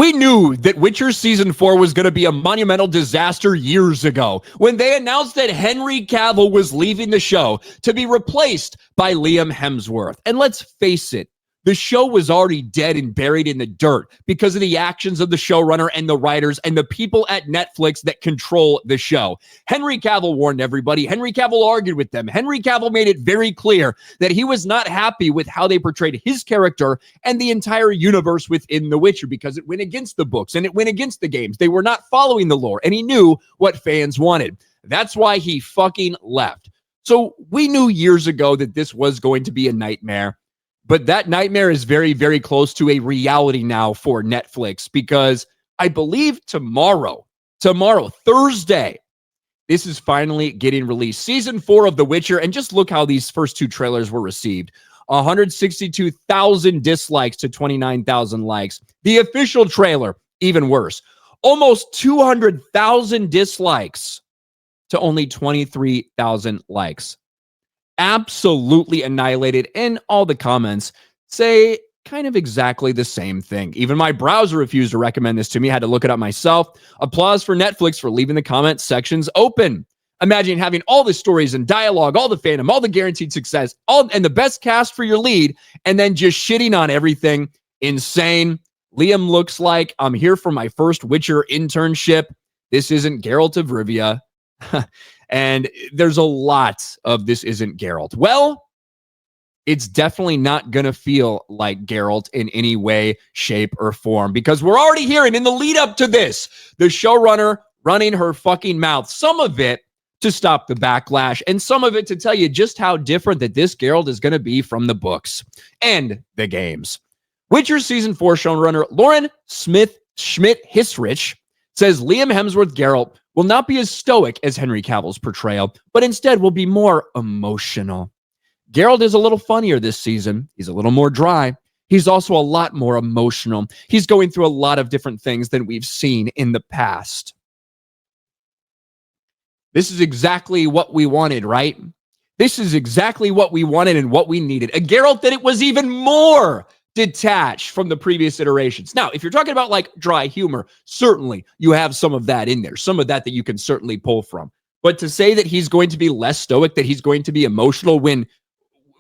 We knew that Witcher Season 4 was going to be a monumental disaster years ago when they announced that Henry Cavill was leaving the show to be replaced by Liam Hemsworth. And let's face it, the show was already dead and buried in the dirt because of the actions of the showrunner and the writers and the people at Netflix that control the show. Henry Cavill warned everybody. Henry Cavill argued with them. Henry Cavill made it very clear that he was not happy with how they portrayed his character and the entire universe within The Witcher because it went against the books and it went against the games. They were not following the lore, and he knew what fans wanted. That's why he fucking left. So we knew years ago that this was going to be a nightmare. But that nightmare is very, very close to a reality now for Netflix because I believe tomorrow, Thursday, this is finally getting released. Season 4 of The Witcher, and just look how these first two trailers were received. 162,000 dislikes to 29,000 likes. The official trailer, even worse. Almost 200,000 dislikes to only 23,000 likes. Absolutely annihilated, and all the comments say kind of exactly the same thing. Even my browser refused to recommend this to me. I had to look it up myself. Applause for Netflix for leaving the comment sections open. Imagine having all the stories and dialogue, all the fandom, all the guaranteed success, and the best cast for your lead, and then just shitting on everything. Insane. Liam looks like I'm here for my first Witcher internship. This isn't Geralt of Rivia. And there's a lot of this isn't Geralt. Well, it's definitely not going to feel like Geralt in any way, shape, or form because we're already hearing in the lead up to this, the showrunner running her fucking mouth, some of it to stop the backlash and some of it to tell you just how different that this Geralt is going to be from the books and the games. Witcher Season 4 showrunner Lauren Schmidt-Hissrich says Liam Hemsworth Geralt will not be as stoic as Henry Cavill's portrayal, but instead will be more emotional. Geralt is a little funnier this season. He's a little more dry. He's also a lot more emotional. He's going through a lot of different things than we've seen in the past. This is exactly what we wanted, right? This is exactly what we wanted and what we needed. A Geralt that it was even more detached from the previous iterations. Now, if you're talking about like dry humor, certainly you have some of that in there, some of that you can certainly pull from. But to say that he's going to be less stoic, that he's going to be emotional when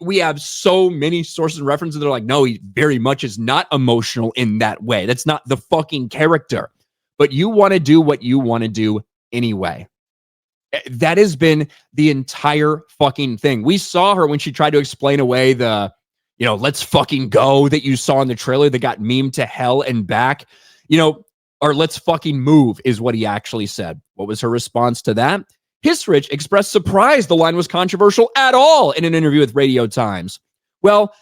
we have so many sources and references that are like, no, he very much is not emotional in that way. That's not the fucking character. But you want to do what you want to do anyway. That has been the entire fucking thing. We saw her when she tried to explain away the let's fucking go that you saw in the trailer that got memed to hell and back, or let's fucking move is what he actually said. What was her response to that? Hissrich expressed surprise the line was controversial at all in an interview with Radio Times. Well,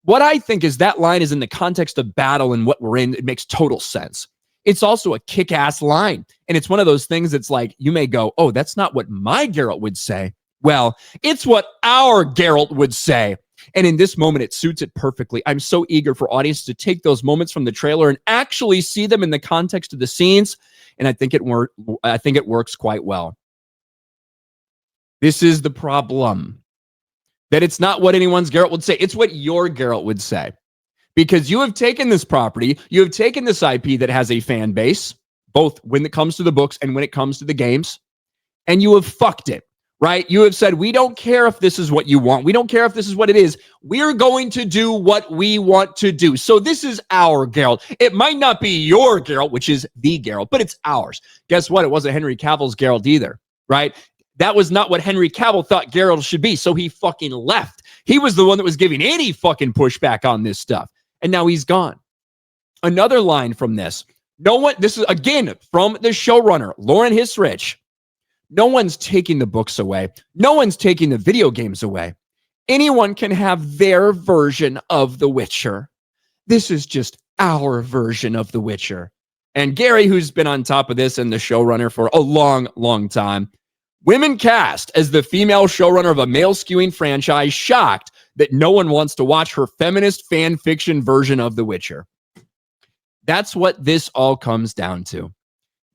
what I think is that line is in the context of battle and what we're in. It makes total sense. It's also a kick-ass line. And it's one of those things that's like, you may go, oh, that's not what my Geralt would say. Well, it's what our Geralt would say. And in this moment, it suits it perfectly. I'm so eager for audience to take those moments from the trailer and actually see them in the context of the scenes. And I think it works quite well. This is the problem. That it's not what anyone's Geralt would say. It's what your Geralt would say. Because you have taken this property, you have taken this IP that has a fan base, both when it comes to the books and when it comes to the games, and you have fucked it. Right? You have said, we don't care if this is what you want. We don't care if this is what it is. We're going to do what we want to do. So this is our Geralt. It might not be your Geralt, which is the Geralt, but it's ours. Guess what? It wasn't Henry Cavill's Geralt either, right? That was not what Henry Cavill thought Geralt should be. So he fucking left. He was the one that was giving any fucking pushback on this stuff. And now he's gone. Another line from this. This is again from the showrunner, Lauren Hissrich. No one's taking the books away. No one's taking the video games away. Anyone can have their version of The Witcher. This is just our version of The Witcher. And Gary, who's been on top of this and the showrunner for a long, long time, women cast as the female showrunner of a male-skewing franchise, shocked that no one wants to watch her feminist fan fiction version of The Witcher. That's what this all comes down to.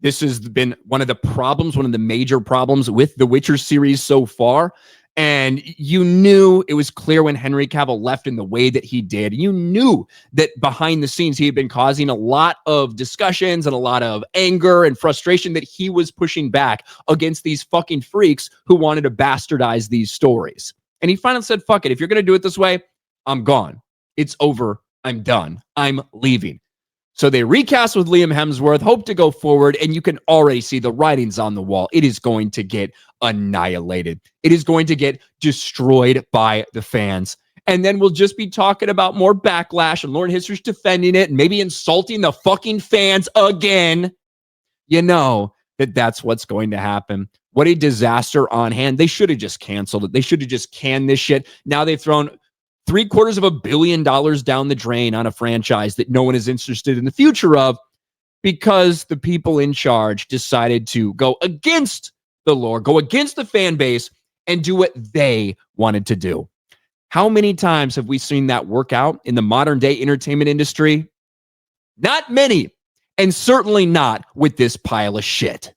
This has been one of the major problems with the Witcher series so far. And you knew it was clear when Henry Cavill left in the way that he did. You knew that behind the scenes, he had been causing a lot of discussions and a lot of anger and frustration that he was pushing back against these fucking freaks who wanted to bastardize these stories. And he finally said, fuck it. If you're going to do it this way, I'm gone. It's over. I'm done. I'm leaving. So they recast with Liam Hemsworth, hope to go forward, and you can already see the writings on the wall. It is going to get annihilated. It is going to get destroyed by the fans. And then we'll just be talking about more backlash and Lauren Hister's defending it and maybe insulting the fucking fans again. You know that that's what's going to happen. What a disaster on hand. They should have just canceled it. They should have just canned this shit. Now they've thrown $750 million down the drain on a franchise that no one is interested in the future of because the people in charge decided to go against the lore, go against the fan base, and do what they wanted to do. How many times have we seen that work out in the modern day entertainment industry? Not many, and certainly not with this pile of shit.